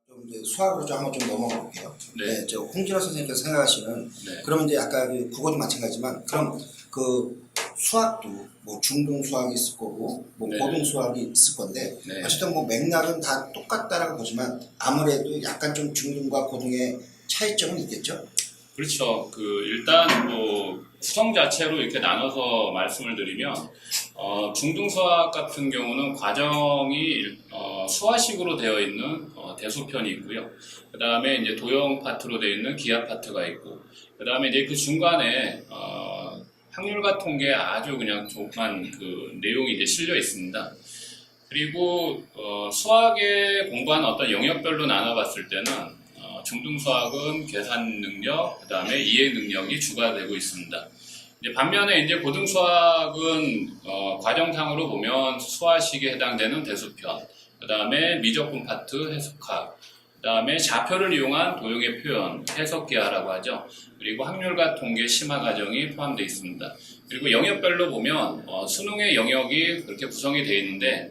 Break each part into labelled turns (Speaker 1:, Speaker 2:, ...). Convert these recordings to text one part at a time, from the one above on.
Speaker 1: 좀 이제 수학으로 좀 한번 좀 넘어가 볼게요.
Speaker 2: 네.
Speaker 1: 네, 저 홍진호 선생님께서 생각하시는
Speaker 2: 네.
Speaker 1: 그러면 이제 아까 그 국어도 마찬가지지만 그럼 그 수학도 뭐 중등 수학이 있을 거고 뭐
Speaker 2: 네.
Speaker 1: 고등 수학이 있을 건데
Speaker 2: 네.
Speaker 1: 어쨌든 뭐 맥락은 다 똑같다라고 보지만 아무래도 약간 좀 중등과 고등의 차이점은 있겠죠.
Speaker 2: 그렇죠. 일단 구성 자체로 이렇게 나눠서 말씀을 드리면 중등 수학 같은 경우는 과정이 수화식으로 되어 있는 대소편이 있고요. 그 다음에 이제 도형 파트로 되어 있는 기하 파트가 있고, 그 다음에 이제 그 중간에 확률과 통계 아주 그냥 조그만 그 내용이 이제 실려 있습니다. 그리고 수학에 공부하는 어떤 영역별로 나눠봤을 때는 중등 수학은 계산 능력, 그 다음에 이해 능력이 주가 되고 있습니다. 반면에 이제 고등 수학은 과정상으로 보면 수화식에 해당되는 대수편, 그 다음에 미적분 파트 해석학, 그 다음에 좌표를 이용한 도형의 표현, 해석기하라고 하죠. 그리고 확률과 통계 심화 과정이 포함되어 있습니다. 그리고 영역별로 보면 수능의 영역이 그렇게 구성이 되어 있는데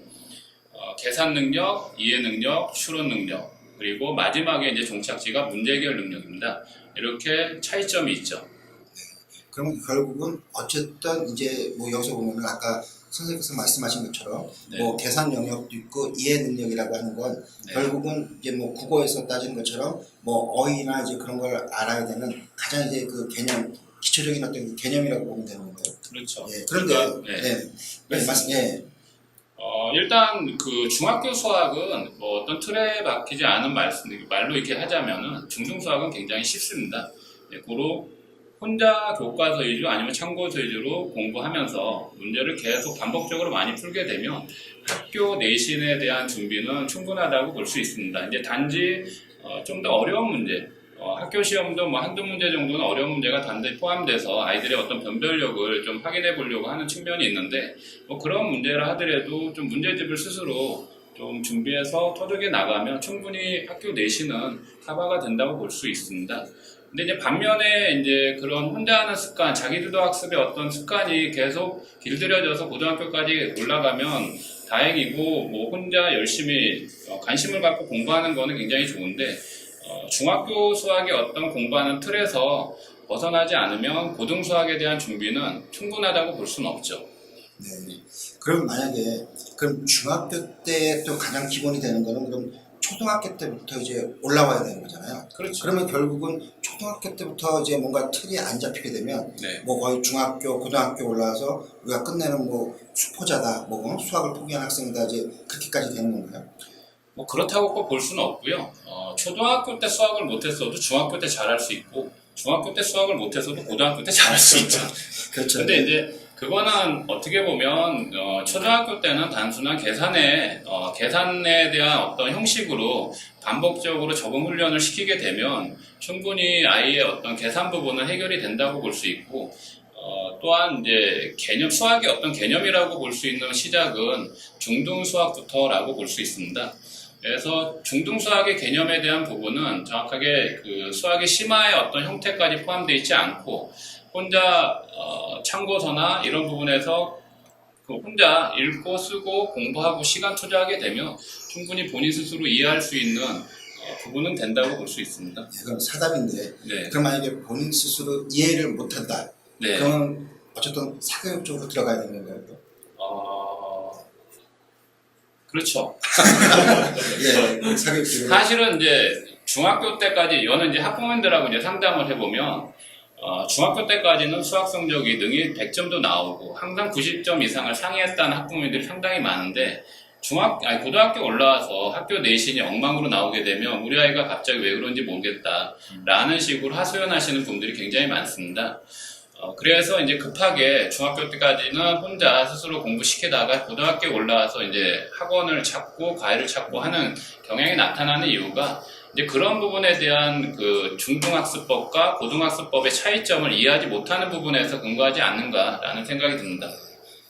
Speaker 2: 계산 능력, 이해 능력, 추론 능력, 그리고 마지막에 이제 종착지가 문제 해결 능력입니다. 이렇게 차이점이 있죠.
Speaker 1: 그럼 결국은 어쨌든 이제 뭐 여기서 보면은 아까 선생님께서 말씀하신 것처럼
Speaker 2: 네.
Speaker 1: 뭐 계산 영역도 있고 이해 능력이라고 하는 건
Speaker 2: 네.
Speaker 1: 결국은 이제 뭐 국어에서 따지는 것처럼 뭐 어휘나 이제 그런 걸 알아야 되는 가장 이제 그 개념 기초적인 어떤 개념이라고 보면 되는 건가요?
Speaker 2: 그렇죠.
Speaker 1: 예. 그런데
Speaker 2: 그러니까,
Speaker 1: 네, 말씀 예.
Speaker 2: 일단 그 중학교 수학은 뭐 어떤 틀에 박히지 않은 말로 이렇게 하자면은 중등 수학은 굉장히 쉽습니다. 고로 혼자 교과서 위주 아니면 참고서 위주로 공부하면서 문제를 계속 반복적으로 많이 풀게 되면 학교 내신에 대한 준비는 충분하다고 볼 수 있습니다. 이제 단지 좀 더 어려운 문제, 학교 시험도 뭐 한두 문제 정도는 어려운 문제가 단단히 포함돼서 아이들의 어떤 변별력을 좀 확인해 보려고 하는 측면이 있는데 뭐 그런 문제라 하더라도 좀 문제집을 스스로 좀 준비해서 토득해 나가면 충분히 학교 내신은 커버가 된다고 볼 수 있습니다. 근데 이제 반면에 이제 그런 혼자 하는 습관, 자기주도 학습의 어떤 습관이 계속 길들여져서 고등학교까지 올라가면 다행이고 뭐 혼자 열심히 관심을 갖고 공부하는 거는 굉장히 좋은데 중학교 수학의 어떤 공부하는 틀에서 벗어나지 않으면 고등 수학에 대한 준비는 충분하다고 볼 수는 없죠.
Speaker 1: 네. 그럼 만약에 그럼 중학교 때 또 가장 기본이 되는 거는 그럼 초등학교 때부터 이제 올라와야 되는 거잖아요.
Speaker 2: 그렇죠.
Speaker 1: 그러면 결국은 초등학교 때부터 이제 뭔가 틀이 안 잡히게 되면
Speaker 2: 네.
Speaker 1: 뭐 거의 중학교, 고등학교 올라와서 우리가 끝내는 뭐 수포자다, 뭐 수학을 포기한 학생이다 이제 그렇게까지 되는 건가요?
Speaker 2: 뭐 그렇다고 꼭 볼 수는 없고요. 초등학교 때 수학을 못했어도 중학교 때 잘할 수 있고 중학교 때 수학을 못했어도 고등학교 때 잘할 수 있죠.
Speaker 1: 그렇죠.
Speaker 2: 근데 이제 그거는 어떻게 보면 초등학교 때는 단순한 계산에 대한 어떤 형식으로 반복적으로 적응 훈련을 시키게 되면 충분히 아이의 어떤 계산 부분은 해결이 된다고 볼 수 있고 또한 이제 수학의 어떤 개념이라고 볼 수 있는 시작은 중등 수학부터라고 볼 수 있습니다. 그래서 중등 수학의 개념에 대한 부분은 정확하게 그 수학의 심화의 어떤 형태까지 포함되어 있지 않고 혼자 참고서나 이런 부분에서 그 혼자 읽고 쓰고 공부하고 시간 투자하게 되면 충분히 본인 스스로 이해할 수 있는 부분은 된다고 볼 수 있습니다.
Speaker 1: 네, 그럼 사답인데
Speaker 2: 네.
Speaker 1: 그럼 만약에 본인 스스로 이해를 못한다.
Speaker 2: 네.
Speaker 1: 그러면 어쨌든 사교육 쪽으로 들어가야 되는 건가요?
Speaker 2: 그렇죠.
Speaker 1: 예, 사교육 쪽으로.
Speaker 2: 사실은 이제 중학교 때까지 저는 이제 학부모님들하고 이제 상담을 해보면 중학교 때까지는 수학 성적이 능히 100점도 나오고 항상 90점 이상을 상회했다는 학부모님들이 상당히 많은데 고등학교 올라와서 학교 내신이 엉망으로 나오게 되면 우리 아이가 갑자기 왜 그런지 모르겠다라는 식으로 하소연하시는 분들이 굉장히 많습니다. 그래서 이제 급하게 중학교 때까지는 혼자 스스로 공부시키다가 고등학교에 올라와서 이제 학원을 찾고 과외를 찾고 하는 경향이 나타나는 이유가 이제 그런 부분에 대한 그 중등학습법과 고등학습법의 차이점을 이해하지 못하는 부분에서 근거하지 않는가라는 생각이 듭니다.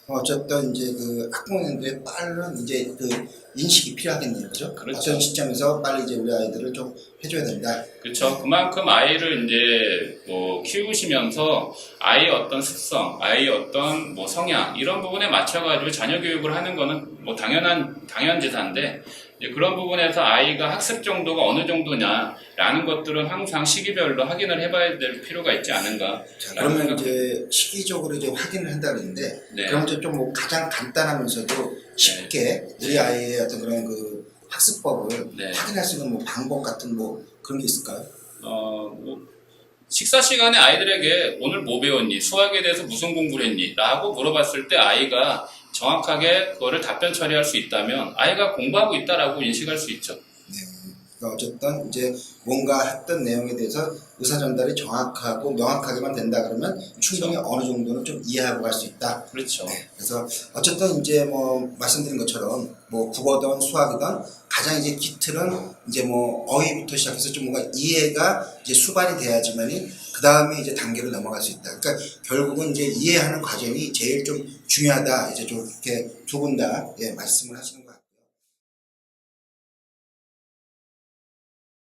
Speaker 1: 어쨌든 이제 그 학부모님들의 빠른 이제 그 인식이 필요하겠네요, 그죠?
Speaker 2: 그렇죠.
Speaker 1: 어떤 시점에서 빨리 이제 우리 아이들을 좀 해줘야 된다.
Speaker 2: 그렇죠. 그만큼 아이를 이제 뭐 키우시면서 아이의 어떤 습성, 아이의 어떤 뭐 성향 이런 부분에 맞춰가지고 자녀 교육을 하는 거는 뭐 당연지사인데 그런 부분에서 아이가 학습 정도가 어느 정도냐라는 것들은 항상 시기별로 확인을 해봐야 될 필요가 있지 않은가.
Speaker 1: 자, 그러면 이제 시기적으로 이제 확인을 한다 그러는데
Speaker 2: 네.
Speaker 1: 그럼 이제 좀 뭐 가장 간단하면서도 쉽게 우리 아이의 어떤 그런 그 학습법을
Speaker 2: 네.
Speaker 1: 확인할 수 있는 뭐 방법 같은 뭐 그런 게 있을까요?
Speaker 2: 뭐 식사 시간에 아이들에게 오늘 뭐 배웠니? 수학에 대해서 무슨 공부를 했니? 라고 물어봤을 때 아이가 정확하게 그거를 답변 처리할 수 있다면 아이가 공부하고 있다라고 인식할 수 있죠.
Speaker 1: 네. 그러니까 어쨌든 이제 뭔가 했던 내용에 대해서 의사 전달이 정확하고 명확하게만 된다 그러면 충분히 어느 정도는 좀 이해하고 갈 수 있다.
Speaker 2: 그렇죠.
Speaker 1: 네. 그래서 어쨌든 이제 뭐 말씀드린 것처럼 뭐 국어든 수학이든 가장 이제 기틀은 이제 뭐 어휘부터 시작해서 좀 뭔가 이해가 이제 수반이 돼야지만이 그 다음에 이제 단계로 넘어갈 수 있다. 그러니까 결국은 이제 이해하는 과정이 제일 좀 중요하다. 이제 좀 이렇게 두 분 다 말씀을 하시는 것 같아요.